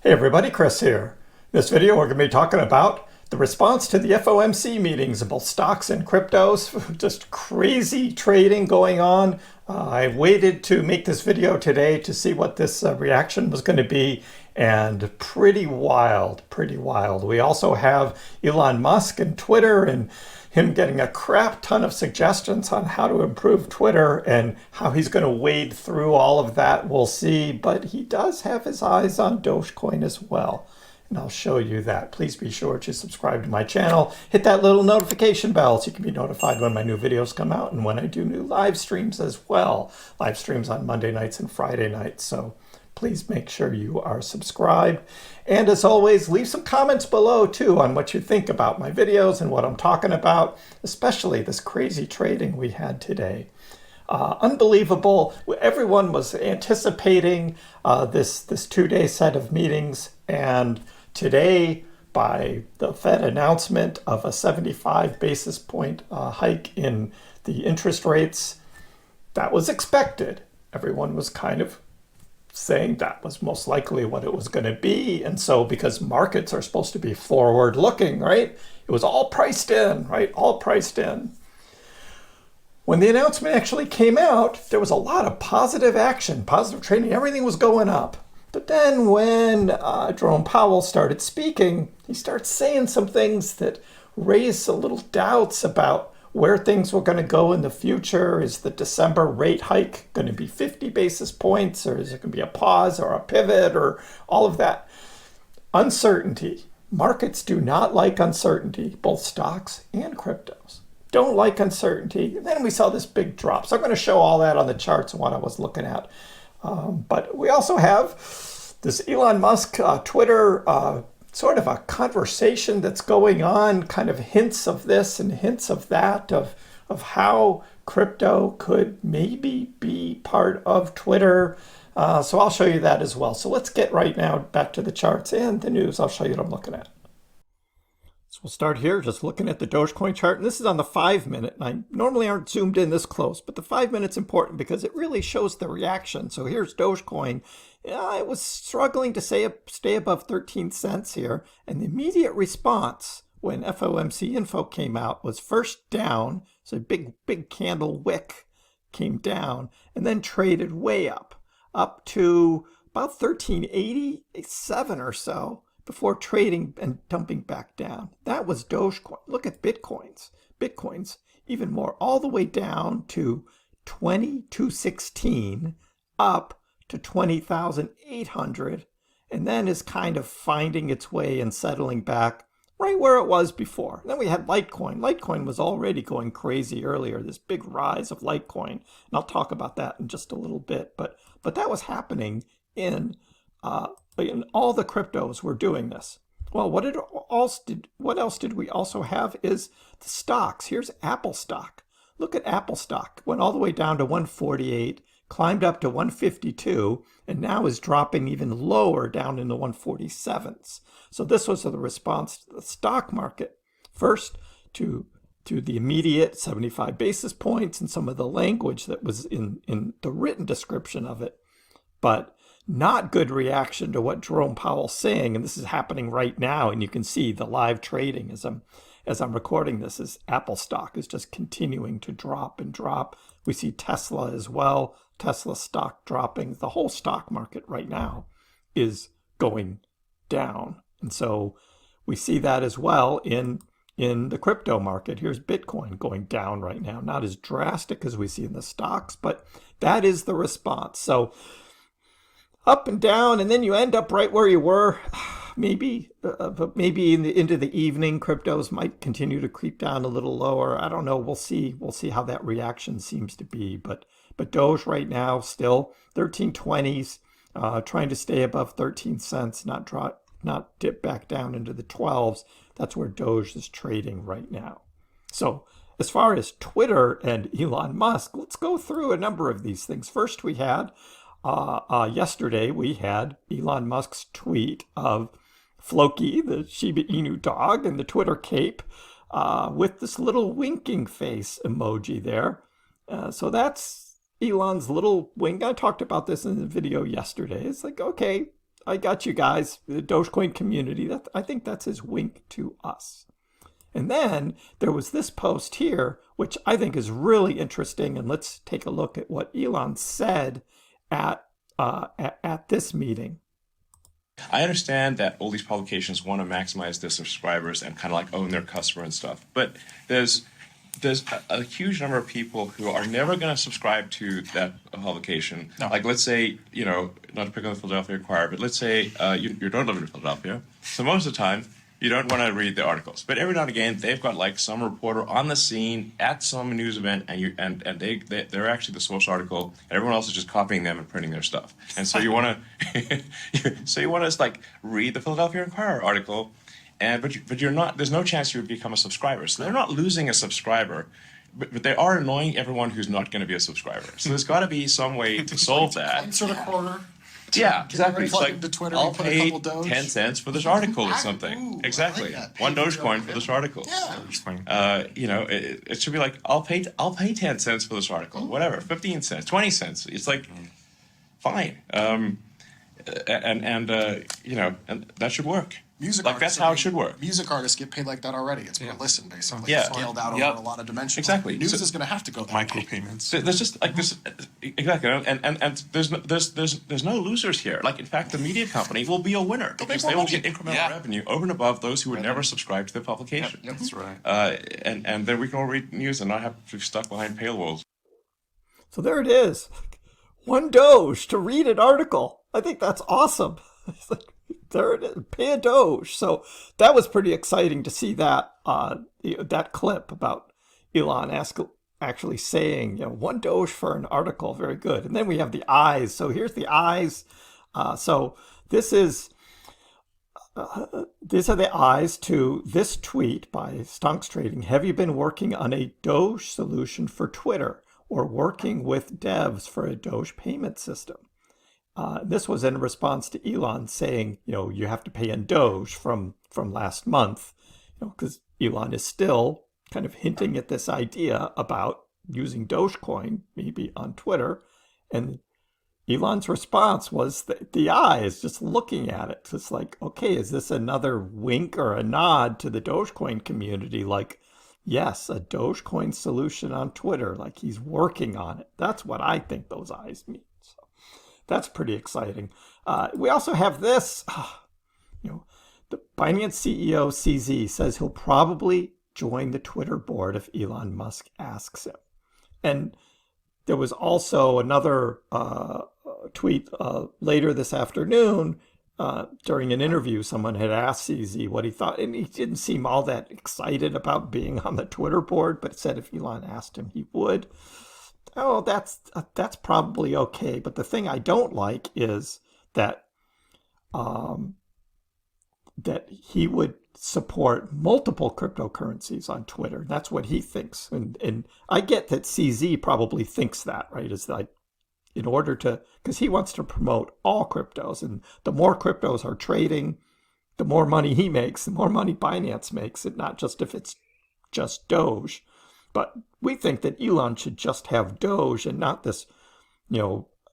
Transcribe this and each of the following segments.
Hey everybody, Chris here. In this video we're going to be talking about the response to the FOMC meetings of both stocks and cryptos. Just crazy trading going on. I waited to make this video today to see what this reaction was going to be, and pretty wild. We also have Elon Musk and Twitter and him getting a crap ton of suggestions on how to improve Twitter and how he's going to wade through all of that. We'll see, but he does have his eyes on Dogecoin as well. And I'll show you that. Please be sure to subscribe to my channel. Hit that little notification bell so you can be notified when my new videos come out and when I do new live streams as well. Live streams on Monday nights and Friday nights. So please make sure you are subscribed. And as always, leave some comments below too on what you think about my videos and what I'm talking about, especially this crazy trading we had today. Unbelievable. Everyone was anticipating this two-day set of meetings, and today, by the Fed announcement of a 75 basis point hike in the interest rates, that was expected. Everyone was kind of saying that was most likely what it was going to be. And so because markets are supposed to be forward looking, right? It was all priced in, right? All priced in. When the announcement actually came out, there was a lot of positive action, positive trading, everything was going up. But then when Jerome Powell started speaking, he started saying some things that raised a little doubts about where things were going to go in the future. Is the December rate hike going to be 50 basis points, or is it going to be a pause or a pivot or all of that? Uncertainty. Markets do not like uncertainty, both stocks and cryptos. Don't like uncertainty. And then we saw this big drop. So I'm going to show all that on the charts and what I was looking at. But we also have this Elon Musk Twitter sort of a conversation that's going on, kind of hints of this and hints of that, of how crypto could maybe be part of Twitter. So I'll show you that as well. So let's get right now back to the charts and the news. I'll show you what I'm looking at. So we'll start here just looking at the Dogecoin chart. And this is on the 5-minute. And I normally aren't zoomed in this close, but the 5-minute's important because it really shows the reaction. So here's Dogecoin. It was struggling to stay above 13 cents here. And the immediate response when FOMC info came out was first down. So a big candle wick came down and then traded way up to about 1387 or so, before trading and dumping back down. That was Dogecoin. Look at Bitcoin's even more, all the way down to 2216, up to 20,800, and then is kind of finding its way and settling back right where it was before. Then we had Litecoin. Litecoin was already going crazy earlier, this big rise of Litecoin. And I'll talk about that in just a little bit, but that was happening in all the cryptos were doing this. Well, what else did we also have is the stocks. Here's Apple stock. Look at Apple stock. Went all the way down to 148, climbed up to 152, and now is dropping even lower down in the 147s. So this was the response to the stock market. First, to the immediate 75 basis points and some of the language that was in the written description of it. But not good reaction to what Jerome Powell's saying, and this is happening right now, and you can see the live trading as I'm recording this, is Apple stock is just continuing to drop and drop. We see Tesla as well, Tesla stock dropping. The whole stock market right now is going down, and so we see that as well in the crypto market. Here's Bitcoin going down right now, not as drastic as we see in the stocks, but that is the response. So up and down, and then you end up right where you were. Maybe, but maybe into the evening, cryptos might continue to creep down a little lower. I don't know. We'll see. We'll see how that reaction seems to be. But Doge right now still 1320s, trying to stay above 13 cents, not dip back down into the 12s. That's where Doge is trading right now. So as far as Twitter and Elon Musk, let's go through a number of these things. First, we had yesterday we had Elon Musk's tweet of Floki, the Shiba Inu dog, and the Twitter cape with this little winking face emoji there. So that's Elon's little wink. I talked about this in the video yesterday. It's like, okay, I got you guys, the Dogecoin community. I think that's his wink to us. And then there was this post here, which I think is really interesting. And let's take a look at what Elon said at this meeting. I understand that all these publications want to maximize their subscribers and kind of like own their customer and stuff. But there's a huge number of people who are never going to subscribe to that publication. No. Like, let's say, not to pick on the Philadelphia Inquirer, but let's say you don't live in Philadelphia. So most of the time, you don't want to read the articles. But every now and again, they've got like some reporter on the scene at some news event, and they're actually the source article, and everyone else is just copying them and printing their stuff. And so you want to like read the Philadelphia Inquirer article, but you're not. There's no chance you would become a subscriber. So they're not losing a subscriber, but they are annoying everyone who's not going to be a subscriber. So there's got to be some way to solve that. Sort of quarter. Yeah, exactly. It's like, to Twitter, I'll pay 10 cents for this article or something. Exactly. Like 1 Dogecoin for this article. Yeah. It should be like, I'll pay 10 cents for this article. Whatever, 15 cents, 20 cents. It's like, fine. And that should work. That's how it should work. Music artists get paid like that already. It's per listen, basically. Yeah. Scaled out over a lot of dimensions. Exactly. News is going to have to go that micropayments. There's just like this, exactly, and there's no losers here. Like, in fact, the media company will be a winner because they will get incremental revenue over and above those who would never subscribe to the publication. Yep, that's right. And then we can all read news and not have to be stuck behind paywalls. So there it is. 1 Doge to read an article. I think that's awesome. It's like, there it is. Pay a Doge. So that was pretty exciting to see that that clip about Elon actually saying, 1 Doge for an article. Very good. And then we have the eyes. So here's the eyes. So these are the eyes to this tweet by Stonks Trading. Have you been working on a Doge solution for Twitter or working with devs for a Doge payment system? This was in response to Elon saying, you have to pay in Doge from last month, because Elon is still kind of hinting at this idea about using Dogecoin maybe on Twitter. And Elon's response was the eyes, just looking at it. It's like, okay, is this another wink or a nod to the Dogecoin community? Like, yes, a Dogecoin solution on Twitter, like he's working on it. That's what I think those eyes mean. So that's pretty exciting. We also have this, the Binance CEO CZ says he'll probably join the Twitter board if Elon Musk asks him. And there was also another tweet later this afternoon during an interview. Someone had asked CZ what he thought, and he didn't seem all that excited about being on the Twitter board, but said if Elon asked him, he would. Oh, that's probably okay. But the thing I don't like is that that he would support multiple cryptocurrencies on Twitter. That's what he thinks. And I get that CZ probably thinks that, right? Is like, in order to, because he wants to promote all cryptos, and the more cryptos are trading, the more money he makes, the more money Binance makes, and not just if it's just Doge. But we think that Elon should just have Doge and not this,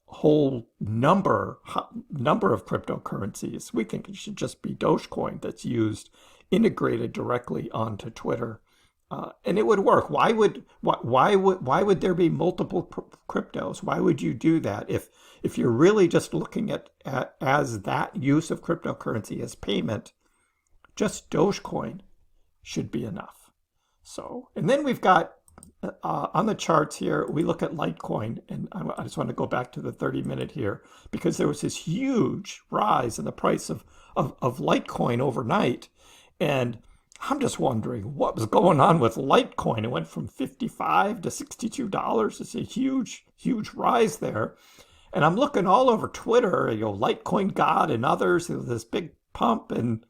whole number of cryptocurrencies. We think it should just be Dogecoin that's used, integrated directly onto Twitter, and it would work. Why would there be multiple cryptos? Why would you do that if you're really just looking at as that use of cryptocurrency as payment? Just Dogecoin should be enough. So, and then we've got on the charts here, we look at Litecoin, and I just want to go back to the 30-minute here, because there was this huge rise in the price of Litecoin overnight. And I'm just wondering what was going on with Litecoin. It went from $55 to $62. It's a huge, huge rise there. And I'm looking all over Twitter, Litecoin God and others, this big pump, and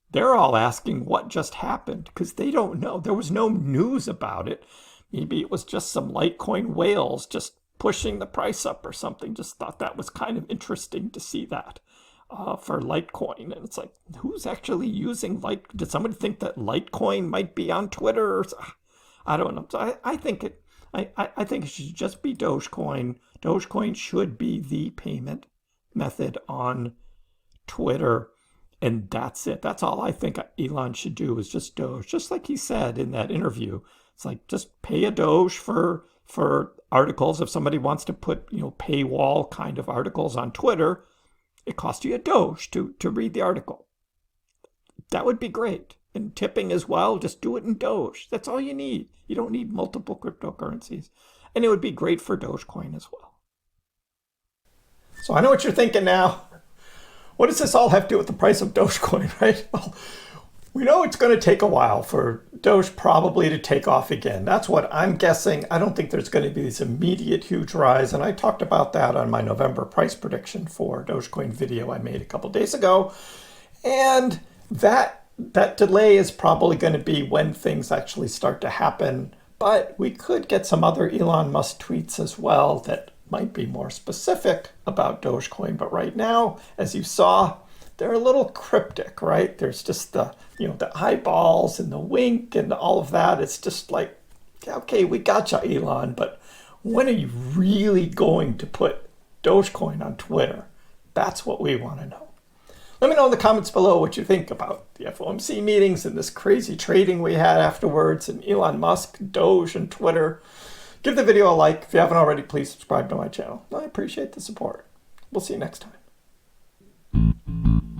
they're all asking what just happened because they don't know. There was no news about it. Maybe it was just some Litecoin whales just pushing the price up or something. Just thought that was kind of interesting to see that for Litecoin. And it's like, who's actually using Litecoin? Did somebody think that Litecoin might be on Twitter? I don't know. So I think it should just be Dogecoin. Dogecoin should be the payment method on Twitter, and that's it. That's all I think Elon should do is just Doge. Just like he said in that interview. It's like, just pay a Doge for articles. If somebody wants to put, paywall kind of articles on Twitter, it costs you a Doge to read the article. That would be great. And tipping as well, just do it in Doge. That's all you need. You don't need multiple cryptocurrencies. And it would be great for Dogecoin as well. So I know what you're thinking now. What does this all have to do with the price of Dogecoin, right? Well, we know it's going to take a while for Doge probably to take off again. That's what I'm guessing. I don't think there's going to be this immediate huge rise. And I talked about that on my November price prediction for Dogecoin video I made a couple days ago. And that delay is probably going to be when things actually start to happen. But we could get some other Elon Musk tweets as well that might be more specific about Dogecoin. But right now, as you saw, they're a little cryptic, right? There's just the eyeballs and the wink and all of that. It's just like, okay, we gotcha, Elon, but when are you really going to put Dogecoin on Twitter? That's what we want to know. Let me know in the comments below what you think about the FOMC meetings and this crazy trading we had afterwards, and Elon Musk, Doge, and Twitter. Give the video a like. If you haven't already, please subscribe to my channel. I appreciate the support. We'll see you next time.